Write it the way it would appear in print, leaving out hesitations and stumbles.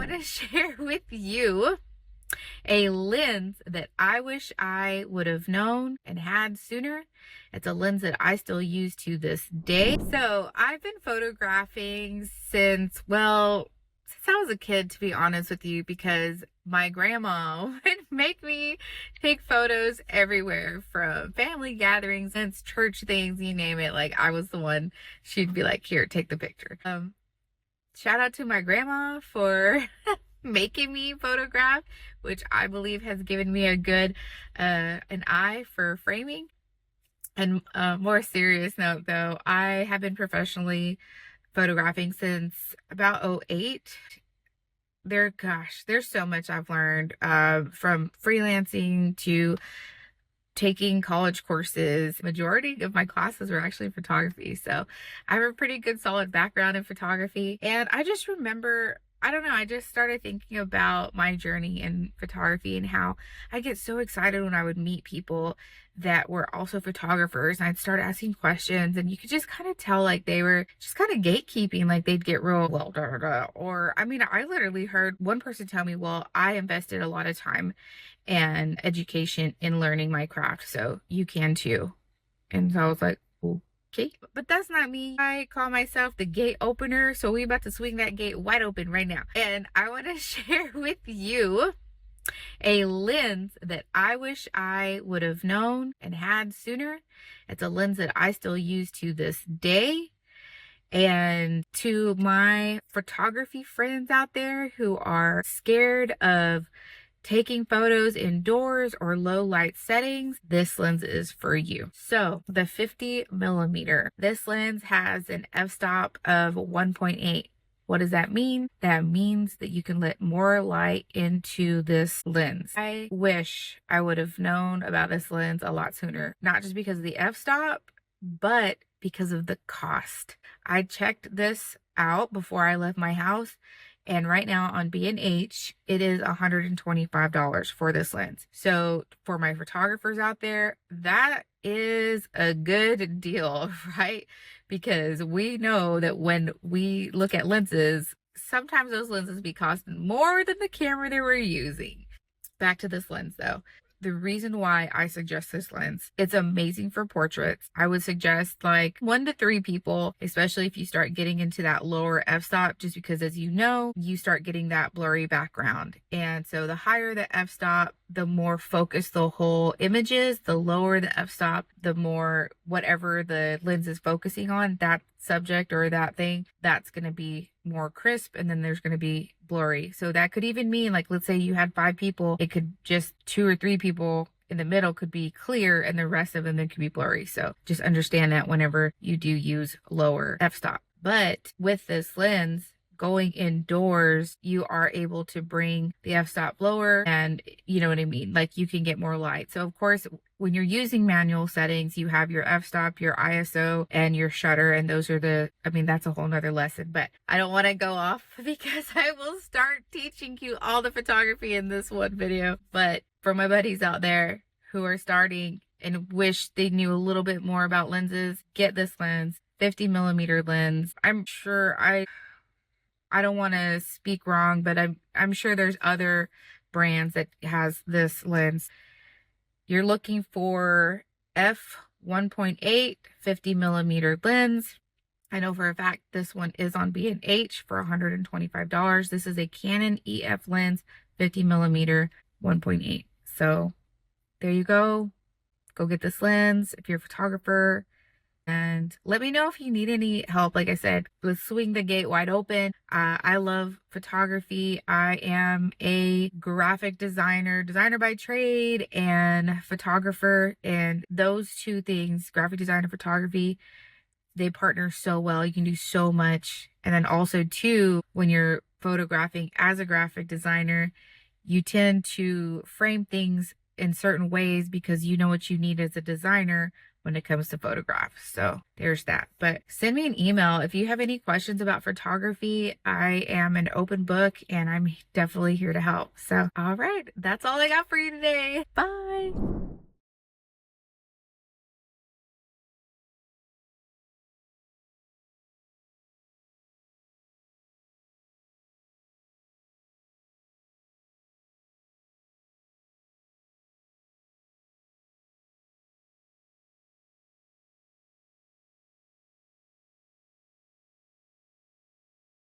want to share with you a lens that I wish I would have known and had sooner. It's a lens that I still use to this day. So I've been photographing since I was a kid, to be honest with you, because my grandma would make me take photos everywhere, from family gatherings and church things, you name it. Like, I was the one. She'd be like, here, take the picture. Shout out to my grandma for making me photograph, which I believe has given me a good an eye for framing. And more serious note though, I have been professionally photographing since about 08. There's so much I've learned from freelancing to taking college courses. Majority of my classes were actually photography, so I have a pretty good solid background in photography. And I just remember, I don't know, I just started thinking about my journey in photography and how I get so excited when I would meet people that were also photographers, and I'd start asking questions, and you could just kind of tell like they were just kind of gatekeeping, like they'd get real, well, da, da, da. Or I mean, I literally heard one person tell me, well, I invested a lot of time and education in learning my craft, so you can too. And so I was like, okay, but that's not me. I call myself the gate opener, so we about to swing that gate wide open right now. And I want to share with you a lens that I wish I would have known and had sooner. It's a lens that I still use to this day. And to my photography friends out there who are scared of taking photos indoors or low light settings, this lens is for you. So the 50mm, this lens has an f-stop of 1.8. What does that mean? That means that you can let more light into this lens. I wish I would have known about this lens a lot sooner, not just because of the f-stop, but because of the cost. I checked this out before I left my house, and right now on B&H, it is $125 for this lens. So for my photographers out there, that is a good deal, right? Because we know that when we look at lenses, sometimes those lenses be costing more than the camera they were using. Back to this lens though. The reason why I suggest this lens, it's amazing for portraits. I would suggest like 1 to 3 people, especially if you start getting into that lower f-stop, just because, as you know, you start getting that blurry background. And so the higher the f-stop, the more focused the whole image is. The lower the f-stop, the more whatever the lens is focusing on, that subject or that thing, that's going to be more crisp, and then there's going to be blurry. So that could even mean, like, let's say you had 5 people, it could just 2 or 3 people in the middle could be clear and the rest of them then could be blurry. So just understand that whenever you do use lower f-stop. But with this lens, going indoors, you are able to bring the f-stop lower, and you know what I mean? Like, you can get more light. So of course, when you're using manual settings, you have your f-stop, your ISO, and your shutter. And those are that's a whole nother lesson, but I don't want to go off because I will start teaching you all the photography in this one video. But for my buddies out there who are starting and wish they knew a little bit more about lenses, get this lens, 50mm lens. I'm sure I don't want to speak wrong, but I'm sure there's other brands that has this lens. You're looking for f1.8 50mm lens. I know for a fact this one is on B&H for $125. This is a Canon EF lens, 50mm 1.8. So there you go. Go get this lens if you're a photographer. And let me know if you need any help. Like I said, let's swing the gate wide open. I love photography. I am a graphic designer by trade, and photographer. And those two things, graphic design and photography, they partner so well. You can do so much. And then also too, when you're photographing as a graphic designer, you tend to frame things in certain ways because you know what you need as a designer when it comes to photographs. So there's that. But send me an email if you have any questions about photography. I am an open book and I'm definitely here to help. So, all right, that's all I got for you today. Bye.